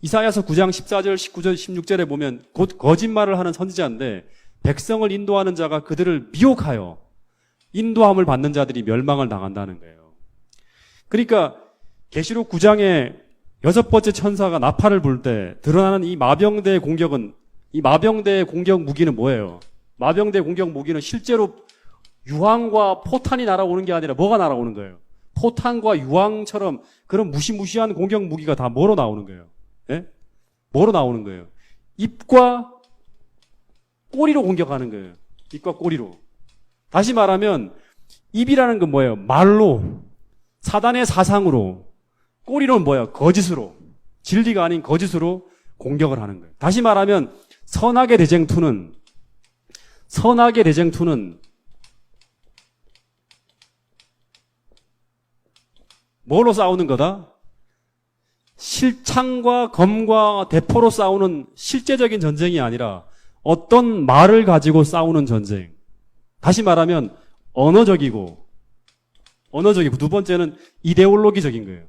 이사야서 9장 14절, 19절, 16절에 보면 곧 거짓말을 하는 선지자인데 백성을 인도하는 자가 그들을 미혹하여 인도함을 받는 자들이 멸망을 당한다는 거예요. 그러니까 계시록 9장에 6번째 천사가 나팔을 불 때 드러나는 이 마병대의 공격은 이 마병대의 공격 무기는 뭐예요? 마병대의 공격 무기는 실제로 유황과 포탄이 날아오는 게 아니라 뭐가 날아오는 거예요? 포탄과 유황처럼 그런 무시무시한 공격 무기가 다 뭐로 나오는 거예요? 예? 뭐로 나오는 거예요? 입과 꼬리로 공격하는 거예요. 입과 꼬리로. 다시 말하면 입이라는 건 뭐예요? 말로, 사단의 사상으로, 꼬리로는 뭐예요? 거짓으로, 진리가 아닌 거짓으로 공격을 하는 거예요. 다시 말하면 선악의 대쟁투는 뭐로 싸우는 거다? 실창과 검과 대포로 싸우는 실제적인 전쟁이 아니라 어떤 말을 가지고 싸우는 전쟁. 다시 말하면 언어적이고 두 번째는 이데올로기적인 거예요.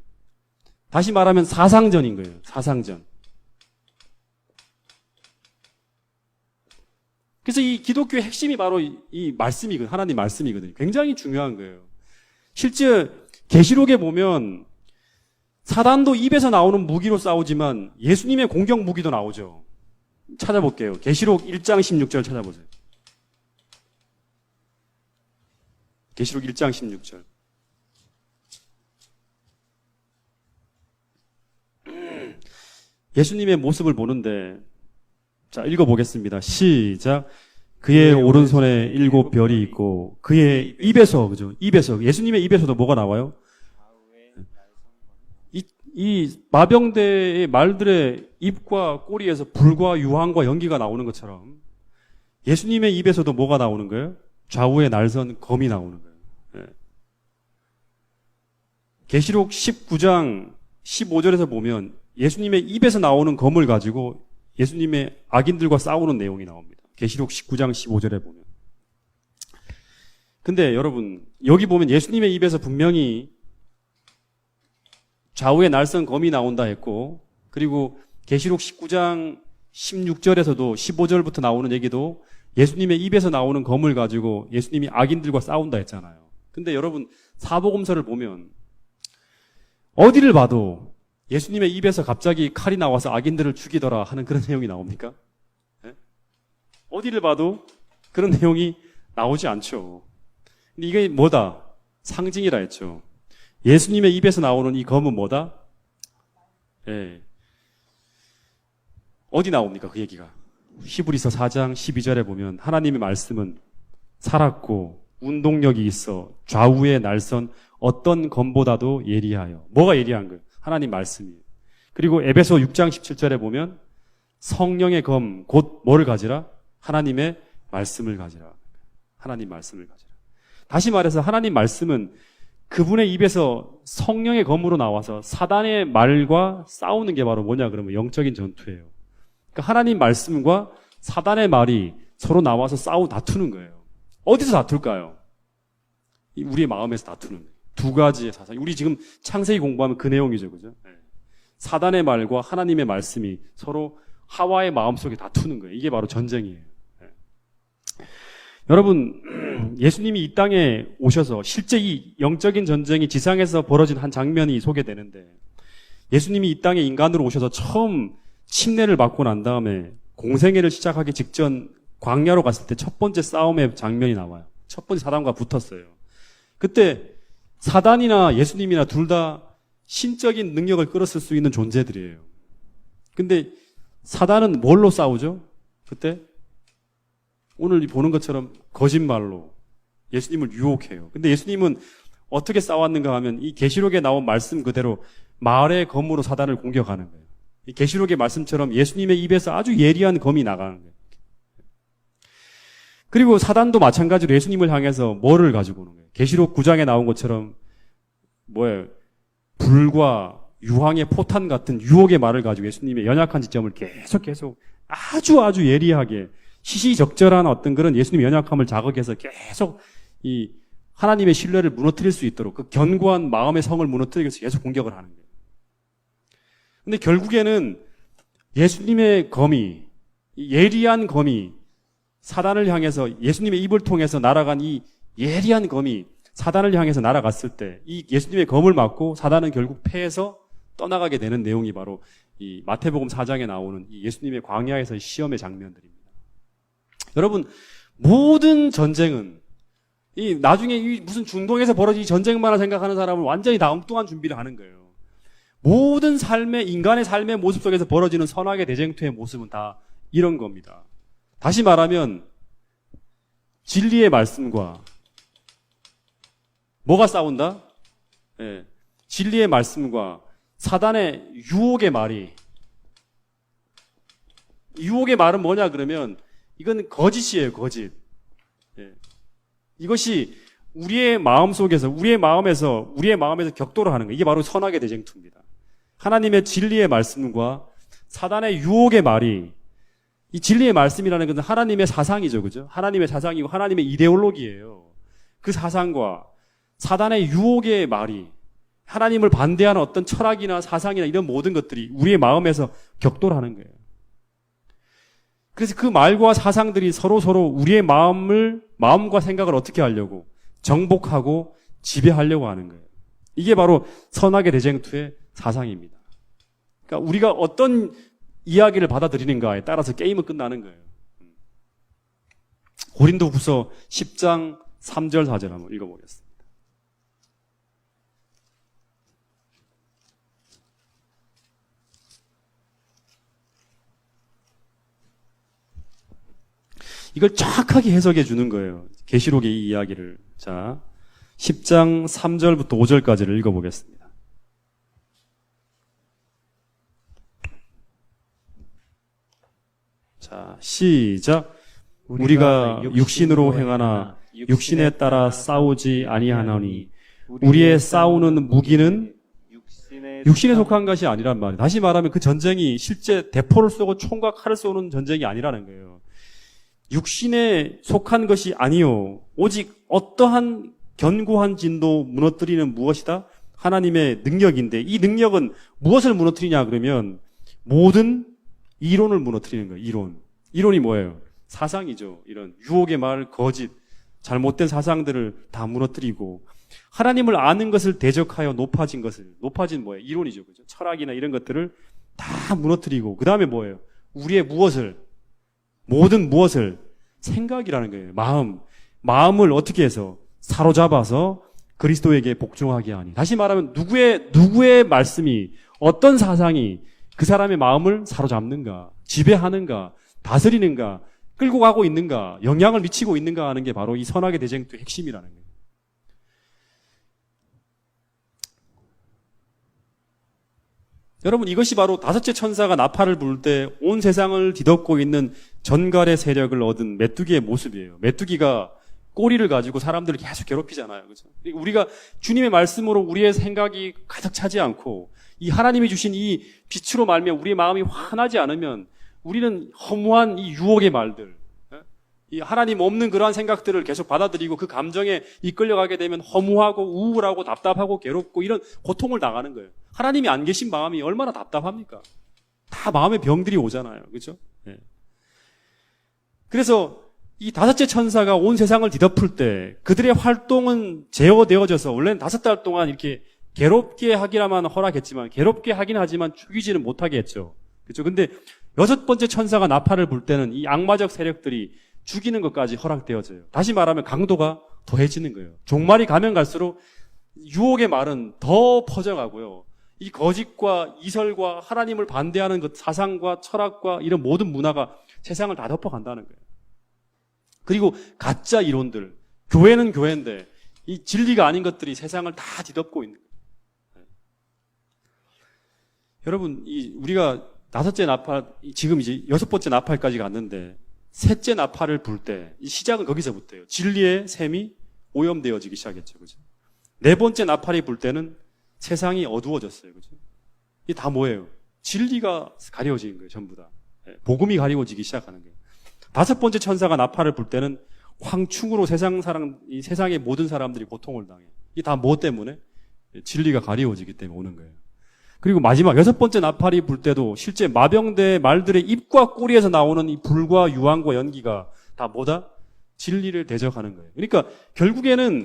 다시 말하면 사상전인 거예요. 사상전. 그래서 이 기독교의 핵심이 바로 이 말씀이거든요. 하나님 말씀이거든요. 굉장히 중요한 거예요. 실제 계시록에 보면 사단도 입에서 나오는 무기로 싸우지만 예수님의 공격 무기도 나오죠. 찾아볼게요. 계시록 1장 16절 찾아보세요. 계시록 1장 16절. 예수님의 모습을 보는데 자, 읽어보겠습니다. 시작. 그의 오른손에 7별이 있고 그의 입에서 그죠? 입에서 예수님의 입에서도 뭐가 나와요? 이 마병대의 말들의 입과 꼬리에서 불과 유황과 연기가 나오는 것처럼 예수님의 입에서도 뭐가 나오는 거예요? 좌우에 날선 검이 나오는 거예요. 네. 계시록 19장 15절에서 보면 예수님의 입에서 나오는 검을 가지고 예수님의 악인들과 싸우는 내용이 나옵니다. 계시록 19장 15절에 보면. 근데 여러분 여기 보면 예수님의 입에서 분명히 좌우에 날선 검이 나온다 했고 그리고 계시록 19장 16절에서도 15절부터 나오는 얘기도 예수님의 입에서 나오는 검을 가지고 예수님이 악인들과 싸운다 했잖아요. 근데 여러분 사복음서를 보면 어디를 봐도 예수님의 입에서 갑자기 칼이 나와서 악인들을 죽이더라 하는 그런 내용이 나옵니까? 네? 어디를 봐도 그런 내용이 나오지 않죠. 근데 이게 뭐다? 상징이라 했죠. 예수님의 입에서 나오는 이 검은 뭐다? 예. 어디 나옵니까? 그 얘기가. 히브리서 4장 12절에 보면 하나님의 말씀은 살았고 운동력이 있어 좌우에 날선 어떤 검보다도 예리하여. 뭐가 예리한 거예요? 하나님 말씀이에요. 그리고 에베소 6장 17절에 보면 성령의 검, 곧 뭐를 가지라? 하나님의 말씀을 가지라. 하나님 말씀을 가지라. 다시 말해서 하나님 말씀은 그분의 입에서 성령의 검으로 나와서 사단의 말과 싸우는 게 바로 뭐냐 그러면 영적인 전투예요. 그러니까 하나님 말씀과 사단의 말이 서로 나와서 다투는 거예요. 어디서 다툴까요? 우리의 마음에서 다투는 거예요. 두 가지의 사상. 우리 지금 창세기 공부하면 그 내용이죠. 그죠? 사단의 말과 하나님의 말씀이 서로 하와의 마음속에 다투는 거예요. 이게 바로 전쟁이에요. 여러분, 예수님이 이 땅에 오셔서 실제 이 영적인 전쟁이 지상에서 벌어진 한 장면이 소개되는데, 예수님이 이 땅에 인간으로 오셔서 처음 침례를 받고 난 다음에 공생애를 시작하기 직전 광야로 갔을 때 첫 번째 싸움의 장면이 나와요. 첫 번째 사단과 붙었어요. 그때 사단이나 예수님이나 둘 다 신적인 능력을 끌었을 수 있는 존재들이에요. 근데 사단은 뭘로 싸우죠? 그때 오늘 보는 것처럼 거짓말로 예수님을 유혹해요. 근데 예수님은 어떻게 싸웠는가 하면 이 계시록에 나온 말씀 그대로 말의 검으로 사단을 공격하는 거예요. 이 계시록의 말씀처럼 예수님의 입에서 아주 예리한 검이 나가는 거예요. 그리고 사단도 마찬가지로 예수님을 향해서 뭐를 가지고 오는 거예요? 계시록 9장에 나온 것처럼 뭐예요? 불과 유황의 포탄 같은 유혹의 말을 가지고 예수님의 연약한 지점을 계속 아주 예리하게 시시적절한 어떤 그런 예수님의 연약함을 자극해서 계속 이 하나님의 신뢰를 무너뜨릴 수 있도록 그 견고한 마음의 성을 무너뜨리기 위해서 계속 공격을 하는 거예요. 근데 결국에는 예수님의 검이, 예리한 검이 사단을 향해서 예수님의 입을 통해서 날아간 이 예리한 검이 사단을 향해서 날아갔을 때 이 예수님의 검을 맞고 사단은 결국 패해서 떠나가게 되는 내용이 바로 이 마태복음 4장에 나오는 이 예수님의 광야에서의 시험의 장면들입니다. 여러분, 모든 전쟁은 이 나중에 이 무슨 중동에서 벌어진 이 전쟁만을 생각하는 사람은 완전히 다 엉뚱한 준비를 하는 거예요. 모든 인간의 삶의 모습 속에서 벌어지는 선악의 대쟁투의 모습은 다 이런 겁니다. 다시 말하면 진리의 말씀과 뭐가 싸운다? 진리의 말씀과 사단의 유혹의 말이, 유혹의 말은 뭐냐 그러면 이건 거짓이에요, 거짓. 이것이 우리의 마음 속에서, 우리의 마음에서 격돌을 하는 거예요. 이게 바로 선악의 대쟁투입니다. 하나님의 진리의 말씀과 사단의 유혹의 말이, 이 진리의 말씀이라는 것은 하나님의 사상이죠, 그죠? 하나님의 사상이고 하나님의 이데올로기예요. 그 사상과 사단의 유혹의 말이, 하나님을 반대하는 어떤 철학이나 사상이나 이런 모든 것들이 우리의 마음에서 격돌하는 거예요. 그래서 그 말과 사상들이 서로 우리의 마음과 생각을 어떻게 하려고 정복하고 지배하려고 하는 거예요. 이게 바로 선악의 대쟁투의 사상입니다. 그러니까 우리가 어떤 이야기를 받아들이는가에 따라서 게임은 끝나는 거예요. 고린도후서 10장 3절 4절 한번 읽어보겠습니다. 이걸 정확하게 해석해 주는 거예요. 계시록의 이 이야기를. 자, 10장 3절부터 5절까지를 읽어보겠습니다. 자, 시작. 우리가 육신으로 행하나 육신에 따라 싸우지 아니하나니 우리의 싸우는 무기는 육신에 속한 것이 아니란 말이에요. 다시 말하면 그 전쟁이 실제 대포를 쏘고 총과 칼을 쏘는 전쟁이 아니라는 거예요. 육신에 속한 것이 아니요 오직 어떠한 견고한 진도 무너뜨리는 무엇이다? 하나님의 능력인데, 이 능력은 무엇을 무너뜨리냐 그러면 모든 이론을 무너뜨리는 거예요. 이론이 뭐예요? 사상이죠. 이런 유혹의 말, 거짓, 잘못된 사상들을 다 무너뜨리고 하나님을 아는 것을 대적하여 높아진 뭐예요? 이론이죠. 그죠? 철학이나 이런 것들을 다 무너뜨리고, 그 다음에 뭐예요? 우리의 모든 무엇을 생각이라는 거예요. 마음을 어떻게 해서 사로잡아서 그리스도에게 복종하게 하니. 다시 말하면 누구의 말씀이, 어떤 사상이 그 사람의 마음을 사로잡는가, 지배하는가, 다스리는가, 끌고 가고 있는가, 영향을 미치고 있는가 하는 게 바로 이 선악의 대쟁투의 핵심이라는 거예요. 여러분, 이것이 바로 다섯째 천사가 나팔을 불 때 온 세상을 뒤덮고 있는 전갈의 세력을 얻은 메뚜기의 모습이에요. 메뚜기가 꼬리를 가지고 사람들을 계속 괴롭히잖아요. 그렇죠? 우리가 주님의 말씀으로 우리의 생각이 가득 차지 않고 이 하나님이 주신 이 빛으로 말미암아 우리의 마음이 환하지 않으면 우리는 허무한 이 유혹의 말들, 이 하나님 없는 그러한 생각들을 계속 받아들이고 그 감정에 이끌려가게 되면 허무하고 우울하고 답답하고 괴롭고 이런 고통을 당하는 거예요. 하나님이 안 계신 마음이 얼마나 답답합니까? 다 마음의 병들이 오잖아요. 그렇죠? 네. 그래서 이 다섯째 천사가 온 세상을 뒤덮을 때 그들의 활동은 제어되어져서 원래는 5달 동안 이렇게 괴롭게 하기라만 허락했지만 괴롭게 하긴 하지만 죽이지는 못하게 했죠. 그렇죠? 근데 6번째 천사가 나팔을 불 때는 이 악마적 세력들이 죽이는 것까지 허락되어져요. 다시 말하면 강도가 더해지는 거예요. 종말이 가면 갈수록 유혹의 말은 더 퍼져가고요. 이 거짓과 이설과 하나님을 반대하는 그 사상과 철학과 이런 모든 문화가 세상을 다 덮어간다는 거예요. 그리고 가짜 이론들, 교회는 교회인데 이 진리가 아닌 것들이 세상을 다 뒤덮고 있는 거예요. 여러분, 우리가 5째 나팔, 지금 이제 6번째 나팔까지 갔는데 셋째 나팔을 불 때 이 시작은 거기서부터예요. 진리의 셈이 오염되어지기 시작했죠. 그죠? 4번째 나팔이 불 때는 세상이 어두워졌어요. 그죠? 이게 다 뭐예요? 진리가 가려진 거예요. 전부 다. 복음이 가리워지기 시작하는 거예요. 5번째 천사가 나팔을 불 때는 황충으로 이 세상의 모든 사람들이 고통을 당해요. 이게 다 뭐 때문에? 진리가 가리워지기 때문에 오는 거예요. 그리고 마지막 6번째 나팔이 불 때도 실제 마병대 말들의 입과 꼬리에서 나오는 이 불과 유황과 연기가 다 뭐다? 진리를 대적하는 거예요. 그러니까 결국에는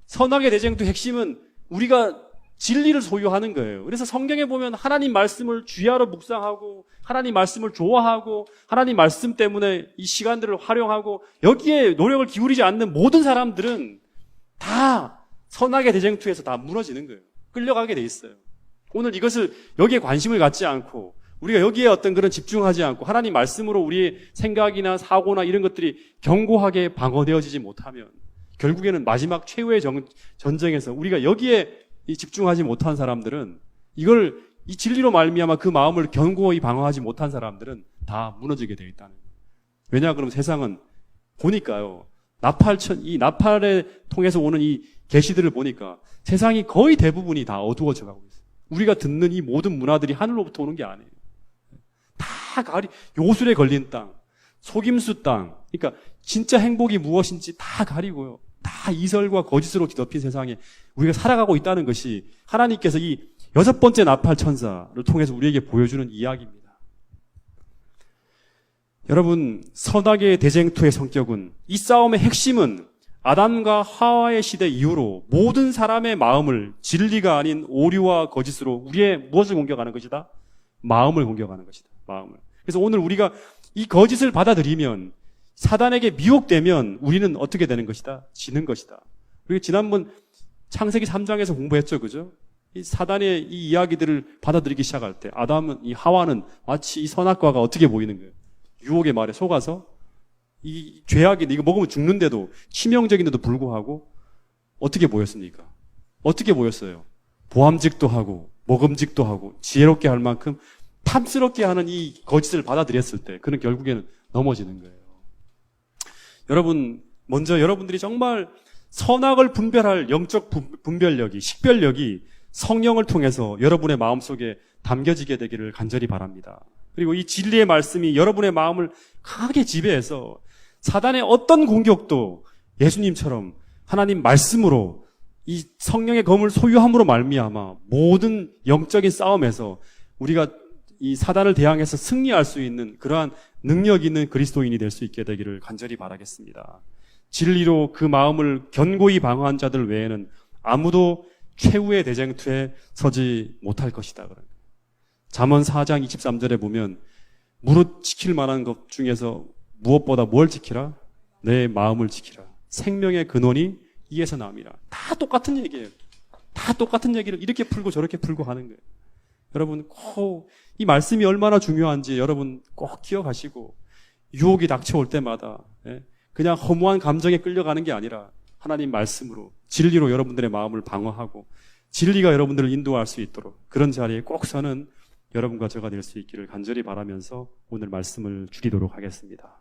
선악의 대쟁투 핵심은 우리가 진리를 소유하는 거예요. 그래서 성경에 보면 하나님 말씀을 주야로 묵상하고 하나님 말씀을 좋아하고 하나님 말씀 때문에 이 시간들을 활용하고 여기에 노력을 기울이지 않는 모든 사람들은 다 선악의 대쟁투에서 다 무너지는 거예요. 끌려가게 돼 있어요. 오늘 이것을 여기에 관심을 갖지 않고 우리가 여기에 어떤 그런 집중하지 않고 하나님 말씀으로 우리의 생각이나 사고나 이런 것들이 견고하게 방어되어지지 못하면 결국에는 마지막 최후의 전쟁에서 우리가 여기에 집중하지 못한 사람들은 이 진리로 말미암아 그 마음을 견고히 방어하지 못한 사람들은 다 무너지게 되어 있다는 거예요. 왜냐 그러면 세상은 보니까요. 이 나팔에 통해서 오는 이 계시들을 보니까 세상이 거의 대부분이 다 어두워져 가고 있어요. 우리가 듣는 이 모든 문화들이 하늘로부터 오는 게 아니에요. 다 요술에 걸린 땅, 속임수 땅, 그러니까 진짜 행복이 무엇인지 다 가리고요. 다 이설과 거짓으로 뒤덮인 세상에 우리가 살아가고 있다는 것이 하나님께서 이 6번째 나팔 천사를 통해서 우리에게 보여주는 이야기입니다. 여러분, 선악의 대쟁투의 성격은 이 싸움의 핵심은 아담과 하와의 시대 이후로 모든 사람의 마음을 진리가 아닌 오류와 거짓으로 우리의 무엇을 공격하는 것이다? 마음을 공격하는 것이다. 마음을. 그래서 오늘 우리가 이 거짓을 받아들이면 사단에게 미혹되면 우리는 어떻게 되는 것이다? 지는 것이다. 그리고 지난번 창세기 3장에서 공부했죠. 그죠? 이 사단의 이 이야기들을 받아들이기 시작할 때 이 하와는 마치 이 선악과가 어떻게 보이는 거예요? 유혹의 말에 속아서 이 죄악인데 이거 먹으면 죽는데도 치명적인데도 불구하고 어떻게 보였습니까? 어떻게 보였어요? 보암직도 하고 먹음직도 하고 지혜롭게 할 만큼 탐스럽게 하는 이 거짓을 받아들였을 때 그는 결국에는 넘어지는 거예요. 여러분, 먼저 여러분들이 정말 선악을 분별할 영적 분별력이, 식별력이 성령을 통해서 여러분의 마음속에 담겨지게 되기를 간절히 바랍니다. 그리고 이 진리의 말씀이 여러분의 마음을 강하게 지배해서 사단의 어떤 공격도 예수님처럼 하나님 말씀으로 이 성령의 검을 소유함으로 말미암아 모든 영적인 싸움에서 우리가 이 사단을 대항해서 승리할 수 있는 그러한 능력 있는 그리스도인이 될 수 있게 되기를 간절히 바라겠습니다. 진리로 그 마음을 견고히 방어한 자들 외에는 아무도 최후의 대쟁투에 서지 못할 것이다. 잠언 4장 23절에 보면 무릇 지킬 만한 것 중에서 무엇보다 뭘 지키라? 내 마음을 지키라. 생명의 근원이 이에서 남이라. 다 똑같은 얘기예요. 다 똑같은 얘기를 이렇게 풀고 저렇게 풀고 하는 거예요. 여러분 꼭 이 말씀이 얼마나 중요한지 여러분 꼭 기억하시고 유혹이 닥쳐올 때마다 그냥 허무한 감정에 끌려가는 게 아니라 하나님 말씀으로 진리로 여러분들의 마음을 방어하고 진리가 여러분들을 인도할 수 있도록 그런 자리에 꼭 서는 여러분과 제가 될 수 있기를 간절히 바라면서 오늘 말씀을 줄이도록 하겠습니다.